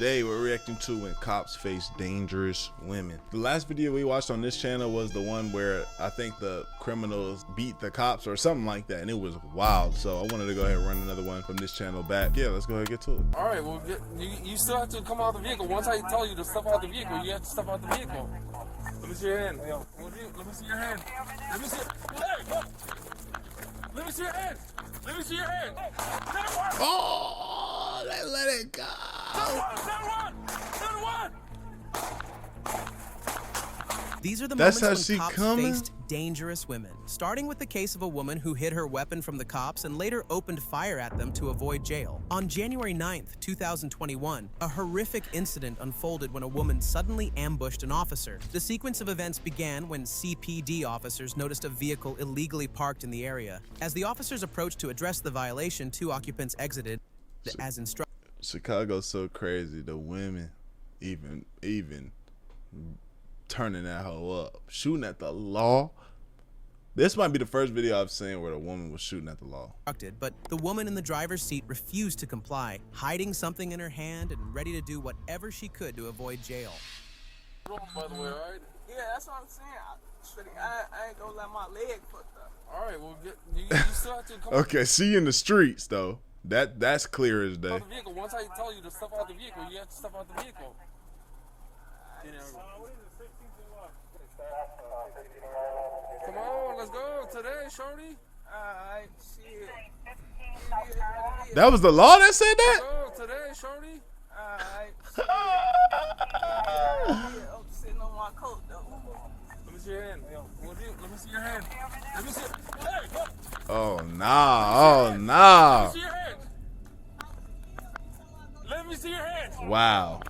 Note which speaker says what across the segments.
Speaker 1: Today we're reacting to when cops face dangerous women. The last video we watched on this channel was the one where I think the criminals beat the cops or something like that, and it was wild. So I wanted to go ahead and run another one from this channel back. Yeah, let's go ahead and get to it.
Speaker 2: All right, well, you still have to come out of the vehicle. Once I tell you to step out the vehicle, you have to step out the vehicle. Let me see your hand. Let me see your hand. Let me see. Hey, look. Let me see your hand. Let me see your hand.
Speaker 1: Oh, they let it go.
Speaker 3: These are the
Speaker 1: That's
Speaker 3: moments
Speaker 1: how
Speaker 3: when
Speaker 1: she
Speaker 3: cops faced dangerous women, starting with the case of a woman who hid her weapon from the cops and later opened fire at them to avoid jail. On January 9th, 2021, a horrific incident unfolded when a woman suddenly ambushed an officer. The sequence of events began when CPD officers noticed a vehicle illegally parked in the area. As the officers approached to address the violation, two occupants exited as instructed.
Speaker 1: Chicago's so crazy. The women even turning that hoe up, shooting at the law. This might be the first video I've seen where the woman was shooting at the law.
Speaker 3: But the woman in the driver's seat refused to comply, hiding something in her hand and ready to do whatever she could to avoid jail.
Speaker 2: By the way, all right?
Speaker 4: Yeah, that's what I'm saying. I ain't gonna let my leg fucked up.
Speaker 2: All right, well, you still have to come
Speaker 1: Okay, she in the streets though. That's clear as day.
Speaker 2: out the vehicle. Once I tell you to step out the vehicle, you have to step out the vehicle. Come on, let's go today, shorty.
Speaker 4: Alright, shit.
Speaker 1: That was the law that said that?
Speaker 2: Go today, shorty.
Speaker 4: Alright, shit. I'm sitting on my coat though.
Speaker 2: Let me see your hand. Let me see your hand. Let me see. Hey, look.
Speaker 1: Oh nah, oh nah.
Speaker 2: Let me see your hand. Let me see your hand.
Speaker 1: Wow.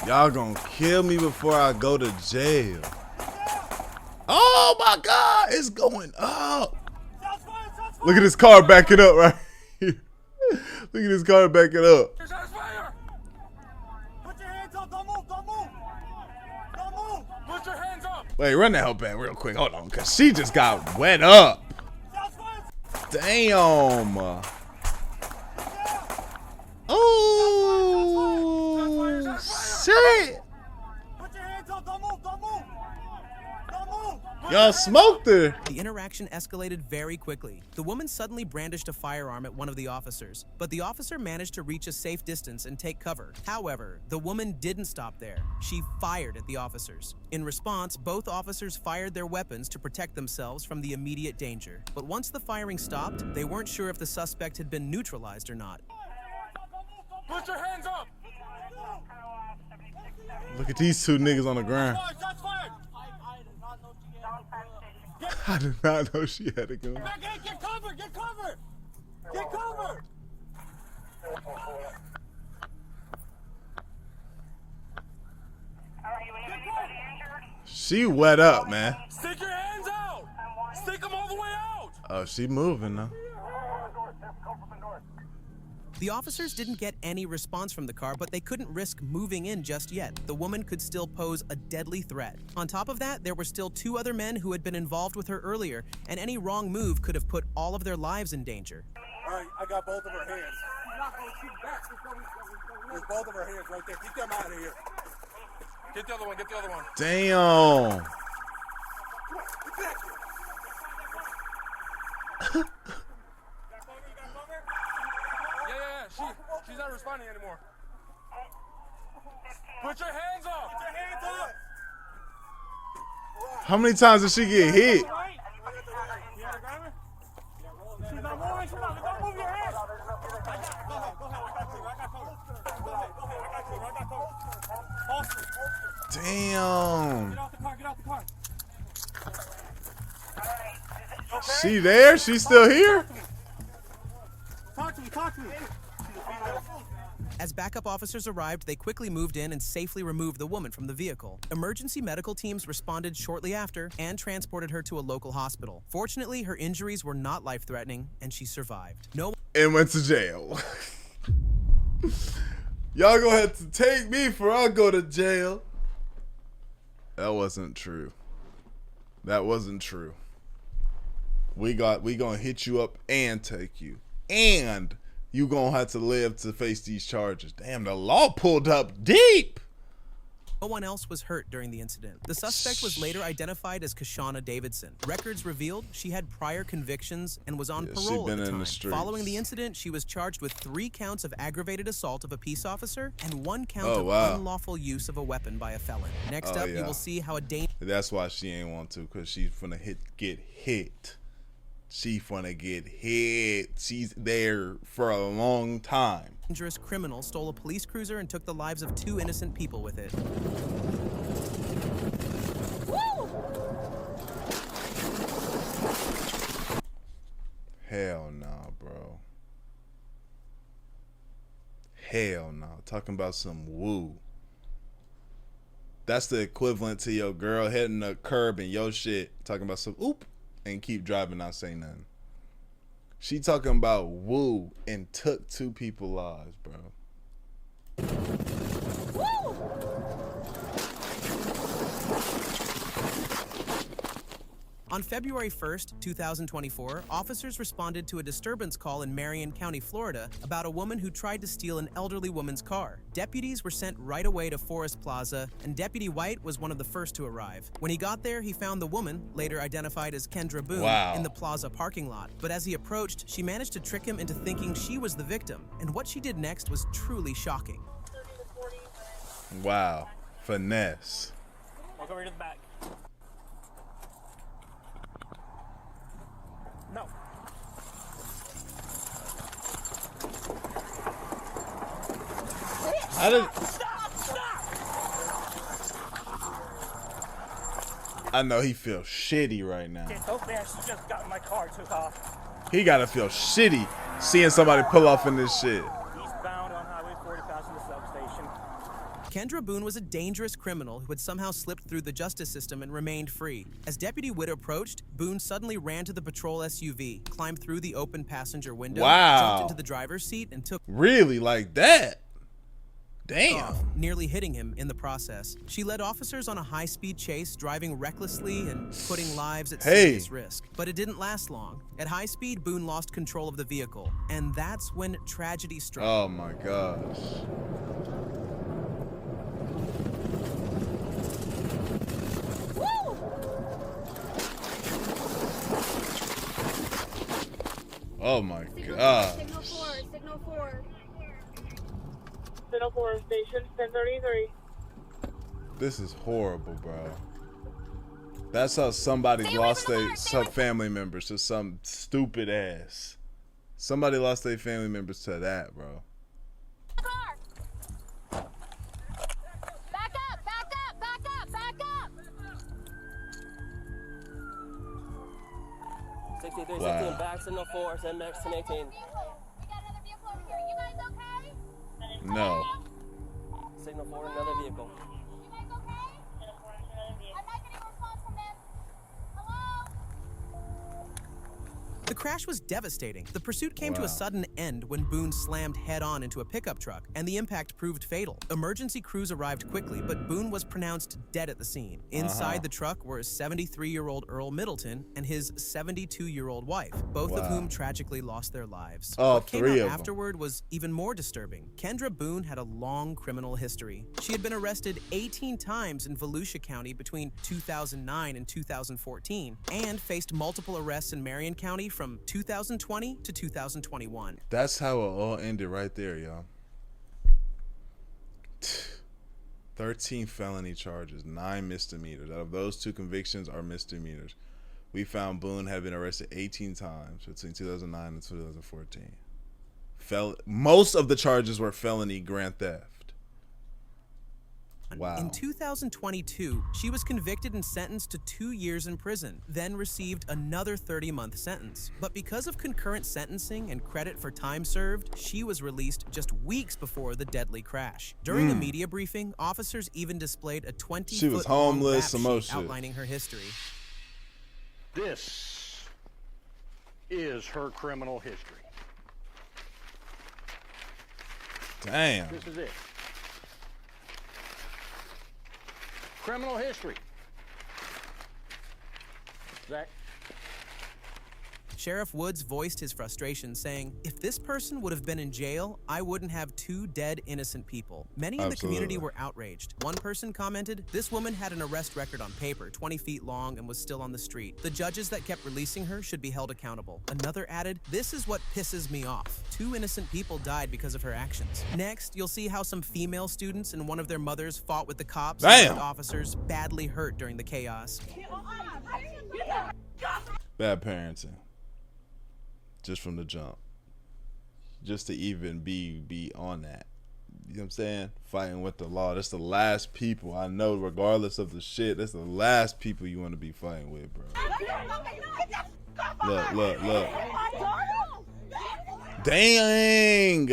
Speaker 1: Y'all gonna kill me before I go to jail. Oh my God, it's going up. Look at this car backing up right here. Look at this car backing up.
Speaker 2: Put your hands up, don't move, don't move. Don't move. Put your hands up.
Speaker 1: Wait, run that hoe back real quick. Hold on, cause she just got wet up. Damn. Oh shit.
Speaker 2: Put your hands up, don't move, don't move. Don't move.
Speaker 1: Y'all smoked her.
Speaker 3: The interaction escalated very quickly. The woman suddenly brandished a firearm at one of the officers, but the officer managed to reach a safe distance and take cover. However, the woman didn't stop there. She fired at the officers. In response, both officers fired their weapons to protect themselves from the immediate danger. But once the firing stopped, they weren't sure if the suspect had been neutralized or not.
Speaker 2: Put your hands up.
Speaker 1: Look at these two niggas on the ground.
Speaker 2: Shots fired.
Speaker 1: I did not know she had a gun.
Speaker 2: Back in, get covered, get covered. Get covered.
Speaker 1: She wet up, man.
Speaker 2: Stick your hands out. Stick them all the way out.
Speaker 1: Oh, she moving now.
Speaker 3: The officers didn't get any response from the car, but they couldn't risk moving in just yet. The woman could still pose a deadly threat. On top of that, there were still two other men who had been involved with her earlier, and any wrong move could have put all of their lives in danger.
Speaker 2: All right, I got both of her hands. There's both of her hands right there. Get them out of here. Get the other one, get the other one.
Speaker 1: Damn.
Speaker 2: She's not responding anymore. Put your hands up. Put your hands up.
Speaker 1: How many times did she get hit?
Speaker 2: She's not moving. Don't move your hands. Go ahead. I got you.
Speaker 1: Damn.
Speaker 2: Get out the car.
Speaker 1: She there? She still here?
Speaker 2: Talk to me.
Speaker 3: As backup officers arrived, they quickly moved in and safely removed the woman from the vehicle. Emergency medical teams responded shortly after and transported her to a local hospital. Fortunately, her injuries were not life-threatening, and she survived.
Speaker 1: And went to jail. Y'all gonna have to take me before I go to jail. That wasn't true. That wasn't true. we gonna hit you up and take you, and you gonna have to live to face these charges. Damn, the law pulled up deep.
Speaker 3: No one else was hurt during the incident. The suspect was later identified as Kashana Davidson. Records revealed she had prior convictions and was on parole at the time. Following the incident, she was charged with 3 counts of aggravated assault of a peace officer and 1 count of unlawful use of a weapon by a felon. Next up, you will see how a
Speaker 1: That's why she ain't want to, because she's finna get hit. She finna get hit. She's there for a long time.
Speaker 3: Dangerous criminal stole a police cruiser and took the lives of 2 innocent people with it.
Speaker 4: Woo!
Speaker 1: Hell nah, bro. Hell nah. Talking about some woo. That's the equivalent to your girl hitting a curb and your shit. Talking about some oop and keep driving, not say nothing. She talking about woo and took 2 people's lives, bro.
Speaker 4: Woo!
Speaker 3: On February 1st, 2024, officers responded to a disturbance call in Marion County, Florida, about a woman who tried to steal an elderly woman's car. Deputies were sent right away to Forest Plaza, and Deputy White was one of the first to arrive. When he got there, he found the woman, later identified as Kendra Boone, in the plaza parking lot. But as he approached, she managed to trick him into thinking she was the victim, and what she did next was truly shocking.
Speaker 1: Wow. Finesse.
Speaker 5: I'll go right to the back. No.
Speaker 1: How did...
Speaker 5: Stop!
Speaker 1: I know he feels shitty right now.
Speaker 5: It's so fast, she just got in my car, took off.
Speaker 1: He gotta feel shitty seeing somebody pull off in this shit.
Speaker 5: Eastbound on Highway 40 passing the substation.
Speaker 3: Kendra Boone was a dangerous criminal who had somehow slipped through the justice system and remained free. As Deputy Witt approached, Boone suddenly ran to the patrol SUV, climbed through the open passenger window, jumped into the driver's seat, and took
Speaker 1: Really? Like that? Damn.
Speaker 3: off, nearly hitting him in the process. She led officers on a high-speed chase, driving recklessly and putting lives at serious risk. But it didn't last long. At high speed, Boone lost control of the vehicle, and that's when tragedy struck.
Speaker 1: Oh my gosh.
Speaker 4: Woo!
Speaker 1: Oh my god.
Speaker 6: Signal 4, signal 4.
Speaker 4: Signal 4 station 1033.
Speaker 1: This is horrible, bro. That's how somebody lost some family members to some stupid ass. Somebody lost their family members to that, bro.
Speaker 6: Car. Back up, back up, back up, back up.
Speaker 5: 63,
Speaker 1: Wow.
Speaker 5: 16, back signal 4, send next 1018.
Speaker 6: We got another vehicle over here. You guys okay?
Speaker 1: No.
Speaker 5: Signal 4, another vehicle.
Speaker 6: You guys okay? I'm not getting a response from them. Hello?
Speaker 3: The crash was devastating. The pursuit came to a sudden end when Boone slammed head-on into a pickup truck, and the impact proved fatal. Emergency crews arrived quickly, but Boone was pronounced dead at the scene. Inside the truck were 73-year-old Earl Middleton and his 72-year-old wife, both of whom tragically lost their lives.
Speaker 1: Oh,
Speaker 3: What came
Speaker 1: 3
Speaker 3: out
Speaker 1: of them.
Speaker 3: afterward was even more disturbing. Kendra Boone had a long criminal history. She had been arrested 18 times in Volusia County between 2009 and 2014, and faced multiple arrests in Marion County from 2020 to 2021.
Speaker 1: That's how it all ended right there, y'all. 13 felony charges, 9 misdemeanors. Out of those, 2 convictions are misdemeanors. We found Boone had been arrested 18 times between 2009 and 2014. Most of the charges were felony grand theft. Wow.
Speaker 3: In 2022, she was convicted and sentenced to 2 years in prison, then received another 30-month sentence. But because of concurrent sentencing and credit for time served, she was released just weeks before the deadly crash. During a media briefing, officers even displayed a 20-foot
Speaker 1: She was homeless, some more
Speaker 3: rap sheet
Speaker 1: shit.
Speaker 3: outlining her history.
Speaker 7: This is her criminal history.
Speaker 1: Damn.
Speaker 7: This is it. Criminal history. Zach.
Speaker 3: Sheriff Woods voiced his frustration, saying, "If this person would have been in jail, I wouldn't have 2 dead innocent people." Many in the community were outraged. One person commented, "This woman had an arrest record on paper, 20 feet long, and was still on the street. The judges that kept releasing her should be held accountable." Another added, "This is what pisses me off. 2 innocent people died because of her actions." Next, you'll see how some female students and one of their mothers fought with the cops and left officers badly hurt during the chaos.
Speaker 1: Bad parenting. Just from the jump. Just to even be on that. You know what I'm saying? Fighting with the law. That's the last people I know, regardless of the shit. That's the last people you want to be fighting with, bro. Look. Dang.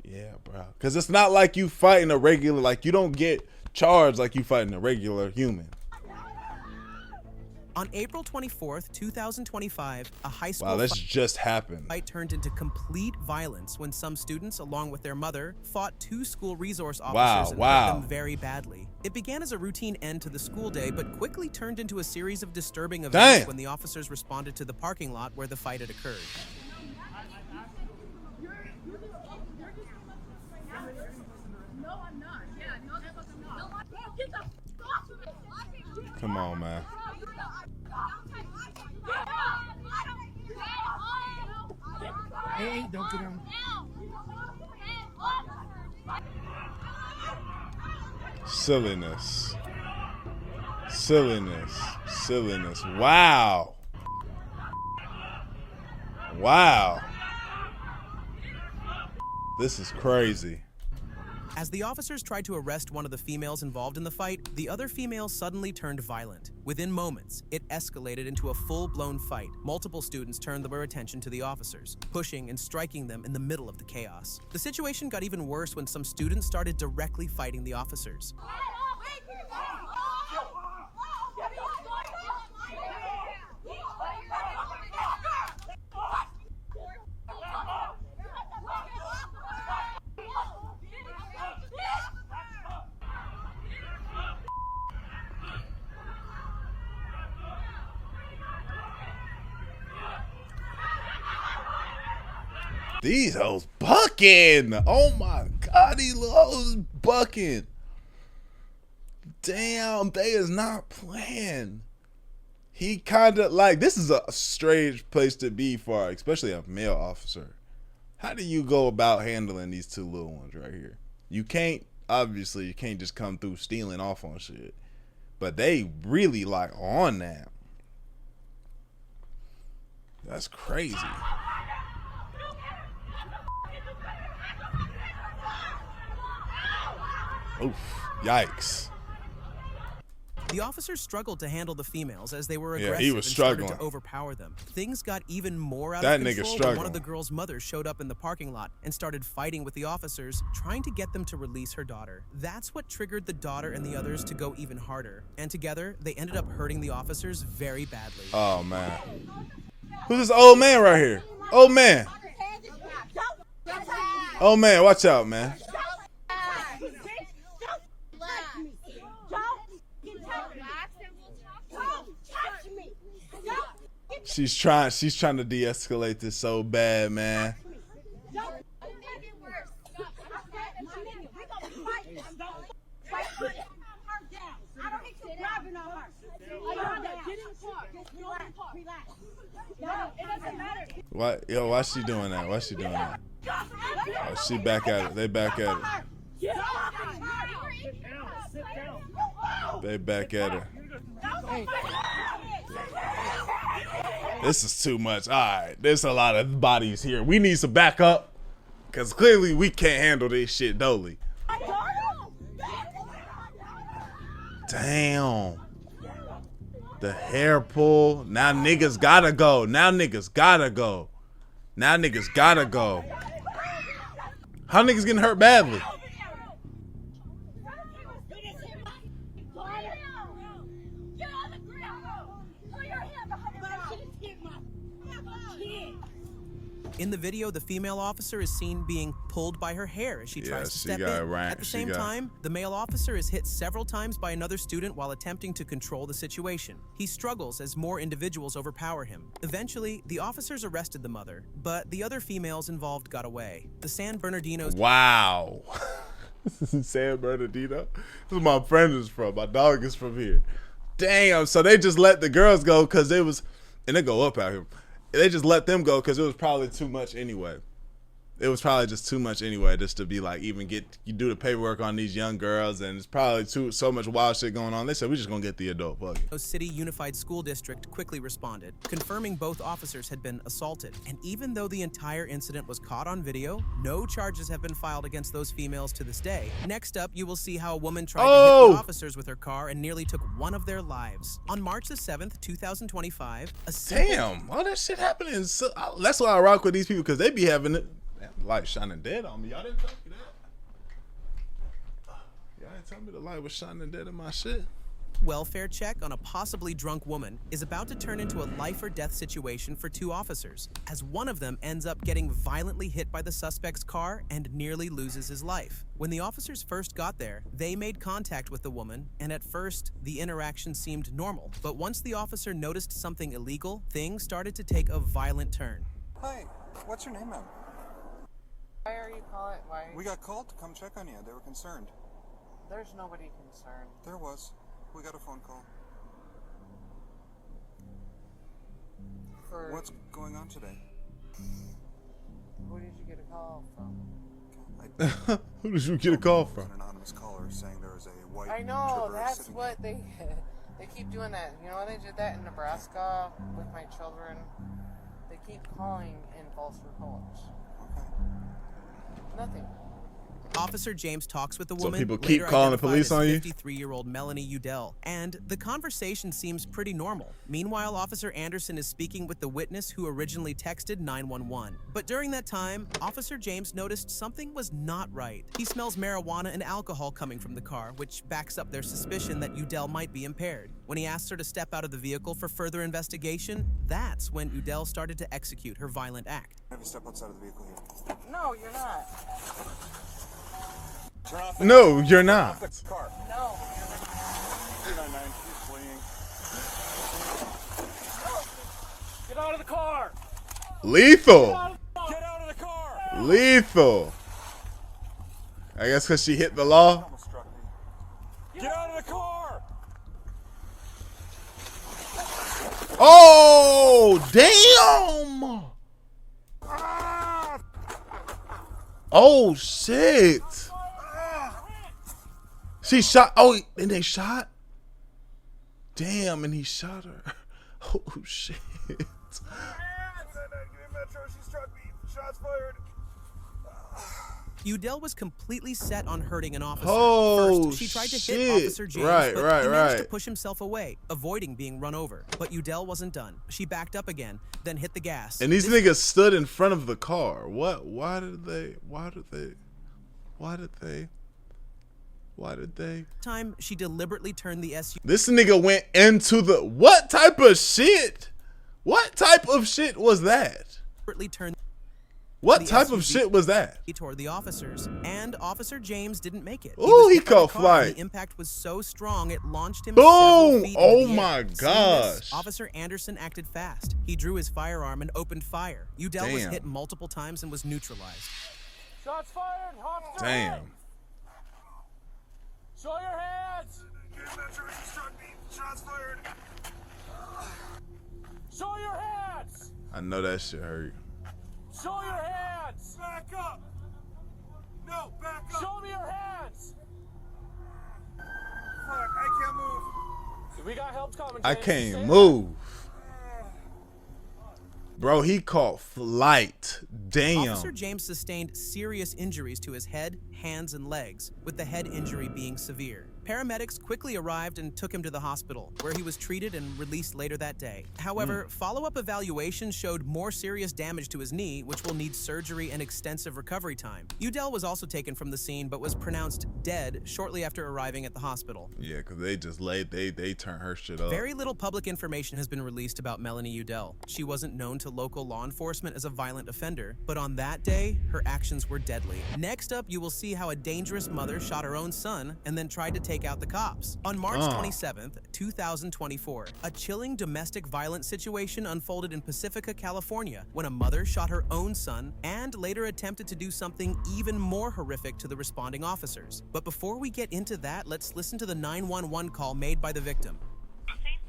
Speaker 1: Yeah, bro. Because it's not like you fighting a regular, like you don't get charged like you fighting a regular human.
Speaker 3: On April 24th, 2025, a high school fight turned into complete violence when some students, along with their mother, fought 2 school resource officers and hurt them very badly. It began as a routine end to the school day, but quickly turned into a series of disturbing events when the officers responded to the parking lot where the fight had occurred.
Speaker 1: Come on, man.
Speaker 8: Hey, don't get him.
Speaker 1: Silliness. Wow. This is crazy.
Speaker 3: As the officers tried to arrest one of the females involved in the fight, the other female suddenly turned violent. Within moments, it escalated into a full-blown fight. Multiple students turned their attention to the officers, pushing and striking them in the middle of the chaos. The situation got even worse when some students started directly fighting the officers.
Speaker 1: These hoes bucking. Oh my God, these little hoes bucking. Damn, they is not playing. He kind of like, this is a strange place to be for, especially a male officer. How do you go about handling these 2 little ones right here? You can't, obviously, you can't just come through stealing off on shit. But they really like on that. That's crazy. Oof, yikes.
Speaker 3: The officers struggled to handle the females as they were aggressive
Speaker 1: he was
Speaker 3: and
Speaker 1: struggling.
Speaker 3: started to overpower them. Things got even more out
Speaker 1: That
Speaker 3: of
Speaker 1: nigga
Speaker 3: control when
Speaker 1: struggling.
Speaker 3: one of the girl's mothers showed up in the parking lot and started fighting with the officers, trying to get them to release her daughter. That's what triggered the daughter and the others to go even harder. And together, they ended up hurting the officers very badly.
Speaker 1: Oh, man. Who's this old man right here? Old man. Oh, man, watch out, man. She's trying to de-escalate this so bad, man. What? Yo, why is she doing that? Why is she doing that? Oh, she back at it. They back at it. They back at it. This is too much. All right, there's a lot of bodies here. We need some backup, because clearly we can't handle this shit, dolly. Damn. The hair pull. Now niggas gotta go. Now niggas gotta go. Now niggas gotta go. How niggas getting hurt badly?
Speaker 3: In the video, the female officer is seen being pulled by her hair as she tries to step in. At the same time, the male officer is hit several times by another student while attempting to control the situation. He struggles as more individuals overpower him. Eventually, the officers arrested the mother, but the other females involved got away. The San Bernardino's—
Speaker 1: Wow. San Bernardino? This is my friend is from. My dog is from here. Damn, so they just let the girls go because they was, and they go up out here. They just let them go because it was probably too much anyway. It was probably just too much anyway, just to be like, even you do the paperwork on these young girls, and it's probably so much wild shit going on. They said, we're just gonna get the adult. Fuck it.
Speaker 3: City Unified School District quickly responded, confirming both officers had been assaulted. And even though the entire incident was caught on video, no charges have been filed against those females to this day. Next up, you will see how a woman tried to hit the officers with her car and nearly took one of their lives. On March the 7th, 2025,
Speaker 1: damn, all that shit happening. So, that's why I rock with these people, because they be having it. The light shining dead on me. Y'all didn't tell me that. Y'all didn't tell me the light was shining dead in my shit.
Speaker 3: Welfare check on a possibly drunk woman is about to turn into a life or death situation for two officers, as one of them ends up getting violently hit by the suspect's car and nearly loses his life. When the officers first got there, they made contact with the woman, and at first, the interaction seemed normal. But once the officer noticed something illegal, things started to take a violent turn.
Speaker 9: Hi, what's your name, ma'am?
Speaker 4: Why are you calling? Why?
Speaker 9: We got called to come check on you. They were concerned.
Speaker 4: There's nobody concerned.
Speaker 9: There was. We got a phone call.
Speaker 4: For
Speaker 9: what's going on today?
Speaker 4: Who did you get a call from?
Speaker 1: Who did you get a call from?
Speaker 9: An anonymous caller saying there was a white.
Speaker 4: I know. That's what they keep doing that. You know, they did that in Nebraska with my children. They keep calling in false reports. Nothing.
Speaker 3: Officer James talks with the woman.
Speaker 1: So people keep calling the police on you?
Speaker 3: 53-year-old Melanie Udell, and the conversation seems pretty normal. Meanwhile, Officer Anderson is speaking with the witness who originally texted 911. But during that time, Officer James noticed something was not right. He smells marijuana and alcohol coming from the car, which backs up their suspicion that Udell might be impaired. When he asks her to step out of the vehicle for further investigation, that's when Udell started to execute her violent act.
Speaker 9: Have you step outside of the vehicle here?
Speaker 4: No, you're not.
Speaker 9: Turn off
Speaker 1: No, you're not.
Speaker 9: the car.
Speaker 4: No.
Speaker 9: 399, he's fleeing.
Speaker 5: Get out of the car!
Speaker 1: Lethal.
Speaker 5: Get out of the car!
Speaker 1: Lethal. I guess because she hit the law.
Speaker 9: Almost struck me.
Speaker 5: Get out of the car!
Speaker 1: Oh, damn. Oh, shit. She shot. Oh, and they shot? Damn, and he shot her. Oh, shit.
Speaker 3: Udell was completely set on hurting an officer.
Speaker 1: Oh,
Speaker 3: First, she tried to
Speaker 1: shit.
Speaker 3: hit Officer James,
Speaker 1: Right,
Speaker 3: but
Speaker 1: right,
Speaker 3: he managed
Speaker 1: right.
Speaker 3: to push himself away, avoiding being run over. But Udell wasn't done. She backed up again, then hit the gas.
Speaker 1: And these niggas stood in front of the car. What? Why did they?
Speaker 3: Time, she deliberately turned the SUV.
Speaker 1: This nigga went into the, what type of shit? What type of shit was that?
Speaker 3: Turned
Speaker 1: What
Speaker 3: the
Speaker 1: type of
Speaker 3: SUV
Speaker 1: shit was that?
Speaker 3: toward the officers, and Officer James didn't make it.
Speaker 1: Ooh,
Speaker 3: was
Speaker 1: he
Speaker 3: hit by the
Speaker 1: caught
Speaker 3: car,
Speaker 1: flight.
Speaker 3: and the impact was so strong it launched him
Speaker 1: Boom!
Speaker 3: several feet
Speaker 1: Oh
Speaker 3: into the
Speaker 1: my
Speaker 3: air. Seeing this,
Speaker 1: gosh.
Speaker 3: Officer Anderson acted fast. He drew his firearm and opened fire. Udell was
Speaker 1: Damn.
Speaker 3: hit multiple times and was neutralized.
Speaker 5: Shots fired! Officer!
Speaker 1: Damn.
Speaker 5: Show your hands!
Speaker 9: Shots fired.
Speaker 5: Show your hands!
Speaker 1: I know that shit hurt.
Speaker 5: Show your hands!
Speaker 9: Back up. No, back up.
Speaker 5: Show me your hands!
Speaker 9: Fuck, I can't move.
Speaker 5: We got help coming.
Speaker 1: I
Speaker 5: James.
Speaker 1: can't
Speaker 5: Stay
Speaker 1: move. Bro, he caught flight. Damn.
Speaker 3: Officer James sustained serious injuries to his head, hands, and legs, with the head injury being severe. Paramedics quickly arrived and took him to the hospital, where he was treated and released later that day. However, follow-up evaluations showed more serious damage to his knee, which will need surgery and extensive recovery time. Udell was also taken from the scene, but was pronounced dead shortly after arriving at the hospital.
Speaker 1: Yeah, because they just they turn her shit up.
Speaker 3: Very little public information has been released about Melanie Udell. She wasn't known to local law enforcement as a violent offender, but on that day, her actions were deadly. Next up, you will see how a dangerous mother shot her own son and then tried to take out the cops. On March 27th, 2024, a chilling domestic violence situation unfolded in Pacifica, California, when a mother shot her own son and later attempted to do something even more horrific to the responding officers. But before we get into that, let's listen to the 911 call made by the victim.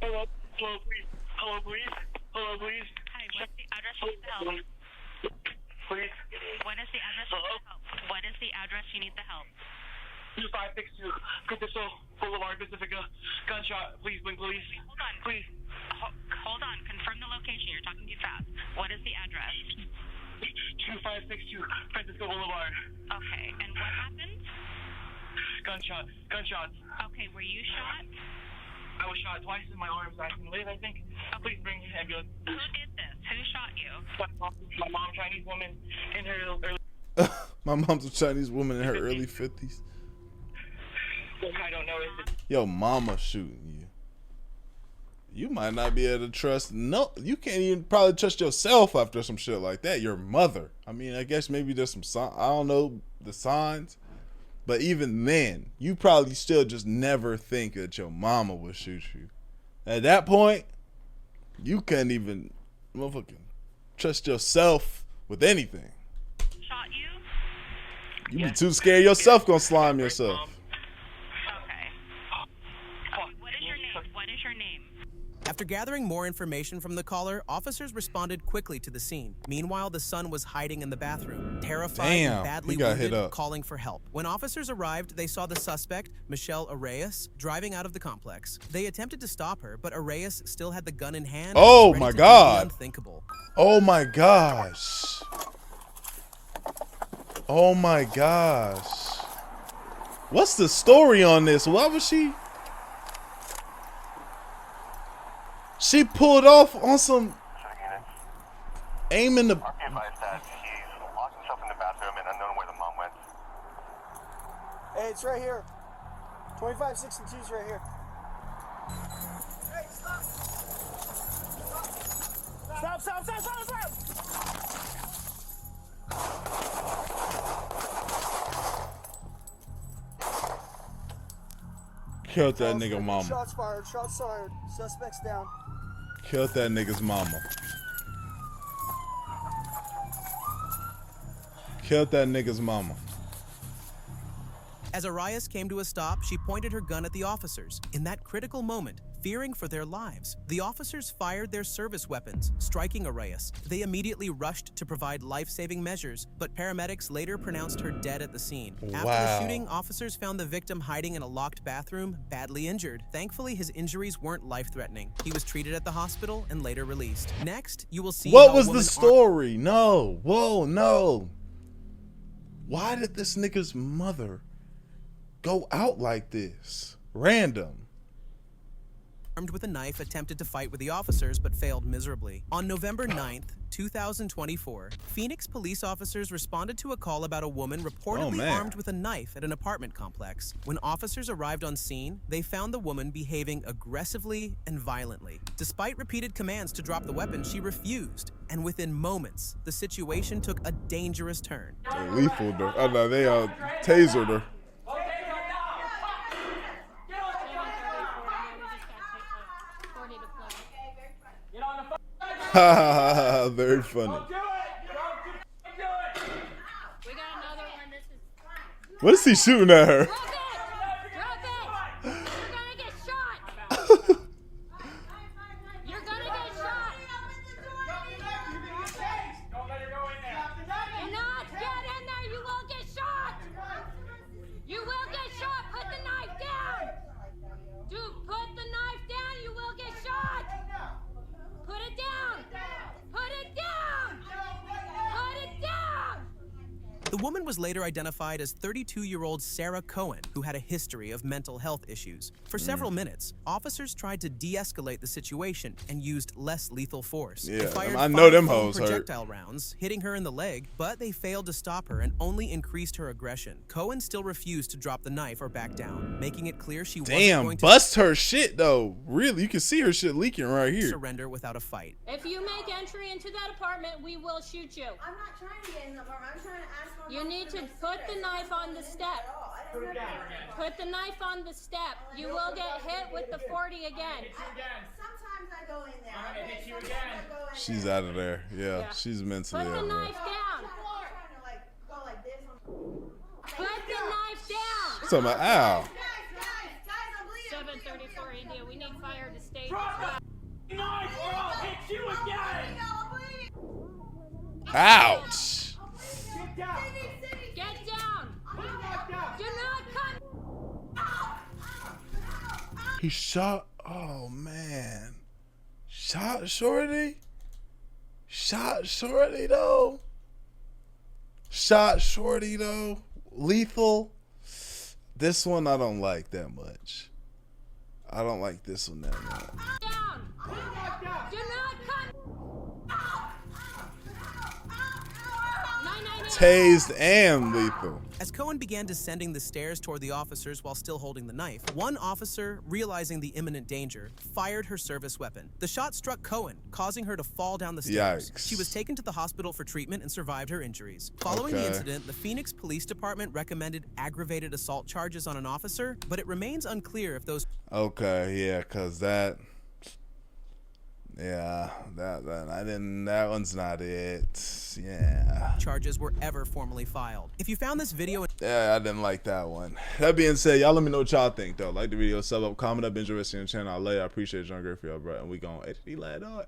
Speaker 5: Hello, hello, please. Hello, please. Hello, please.
Speaker 10: Hi, what's the address you need the help?
Speaker 5: Please.
Speaker 10: What is the address you need the help? What is the address you need the help?
Speaker 5: 2562 Crystal Boulevard, Pacifica. Gunshot. Please bring police.
Speaker 10: Hold on.
Speaker 5: Please.
Speaker 10: Hold on. Confirm the location. You're talking too fast. What is the address?
Speaker 5: 2562 Francisco Boulevard.
Speaker 10: Okay. And what happened?
Speaker 5: Gunshot. Gunshots.
Speaker 10: Okay. Were you shot?
Speaker 5: I was shot twice in my arms. I can live, I think. Please bring ambulance.
Speaker 10: Who did this? Who shot you?
Speaker 5: My mom, Chinese woman, in her early...
Speaker 1: My mom's a Chinese woman in her early 50s.
Speaker 5: I don't know if it's...
Speaker 1: Yo, mama shooting you. You might not be able to trust. No, you can't even probably trust yourself after some shit like that. Your mother. I mean, I guess maybe there's some sign. I don't know the signs, but even then, you probably still just never think that your mama would shoot you. At that point, you can't even motherfucking trust yourself with anything.
Speaker 10: Shot you?
Speaker 1: You be too scared yourself gonna slime yourself.
Speaker 10: Okay. What is your name? What is your name?
Speaker 3: After gathering more information from the caller, officers responded quickly to the scene. Meanwhile, the son was hiding in the bathroom, terrified and badly wounded, calling for help. When officers arrived, they saw the suspect, Michelle Arrayas, driving out of the complex. They attempted to stop her, but Arrayas still had the gun in hand.
Speaker 1: Oh my God!
Speaker 3: Unthinkable.
Speaker 1: Oh my gosh! Oh my gosh! What's the story on this? Why was she? She pulled off on some aiming the.
Speaker 11: Be advised that he's locked himself in the bathroom and unknown where the mom went.
Speaker 9: Hey, it's right here. 2562's right here. Hey, stop! Stop, stop, stop, stop, stop!
Speaker 1: Killed that nigga mama.
Speaker 9: Shots fired, shots fired. Suspects down.
Speaker 1: Killed that nigga's mama. Killed that nigga's mama.
Speaker 3: As Arrayas came to a stop, she pointed her gun at the officers. In that critical moment, fearing for their lives, the officers fired their service weapons, striking Arrayas. They immediately rushed to provide life-saving measures, but paramedics later pronounced her dead at the scene. After the shooting, officers found the victim hiding in a locked bathroom, badly injured. Thankfully, his injuries weren't life-threatening. He was treated at the hospital and later released. Next, you will see
Speaker 1: what was the story? No. Whoa, no. Why did this nigga's mother go out like this? Random.
Speaker 3: Armed with a knife, attempted to fight with the officers but failed miserably. On November 9th, 2024, Phoenix police officers responded to a call about a woman reportedly armed with a knife at an apartment complex. When officers arrived on scene, they found the woman behaving aggressively and violently. Despite repeated commands to drop the weapon, she refused, and within moments, the situation took a dangerous turn.
Speaker 1: They lethal her. Oh no, they tasered her. Very funny. What is he shooting at her?
Speaker 3: The woman was later identified as 32-year-old Sarah Cohen, who had a history of mental health issues. For several minutes, officers tried to de-escalate the situation and used less lethal force. They fired
Speaker 1: I know them
Speaker 3: 5
Speaker 1: hoes hurt.
Speaker 3: projectile rounds, hitting her in the leg, but they failed to stop her and only increased her aggression. Cohen still refused to drop the knife or back down, making it clear she wasn't going to
Speaker 1: bust her shit though. Really, you can see her shit leaking right here.
Speaker 3: surrender without a fight.
Speaker 6: If you make entry into that apartment, we will shoot you.
Speaker 12: I'm not trying to get in the apartment. I'm trying to ask my
Speaker 6: You need to put the knife on the step. Put the knife on the step. You will get hit with the 40 again.
Speaker 12: Sometimes I go in there. I'm gonna hit you again.
Speaker 1: She's out of there. Yeah, she's mentally
Speaker 6: Put
Speaker 1: out
Speaker 6: the
Speaker 1: of there.
Speaker 6: knife down. Put the knife down.
Speaker 1: So my ow.
Speaker 6: 734 India. We need fire to stay.
Speaker 9: Knife or I'll hit you again.
Speaker 1: Ouch.
Speaker 9: Get down.
Speaker 6: Get down. Do not come.
Speaker 1: He shot. Oh man. Shot Shorty. Shot Shorty though. Shot Shorty though. Lethal. This one I don't like that much. I don't like this one that much.
Speaker 6: Down. Do not come. 998.
Speaker 1: Tased and lethal.
Speaker 3: As Cohen began descending the stairs toward the officers while still holding the knife, one officer, realizing the imminent danger, fired her service weapon. The shot struck Cohen, causing her to fall down the stairs.
Speaker 1: Yikes.
Speaker 3: She was taken to the hospital for treatment and survived her injuries. Following the incident, the Phoenix Police Department recommended aggravated assault charges on an officer, but it remains unclear if those
Speaker 1: Okay, yeah, cause that one's not it. Yeah.
Speaker 3: charges were ever formally filed. If you found this video
Speaker 1: Yeah, I didn't like that one. That being said, y'all let me know what y'all think though. Like the video, sub up, comment up, interested in the channel. I love you. I appreciate you. I'm great for y'all, bro. And we gonna HD lad on.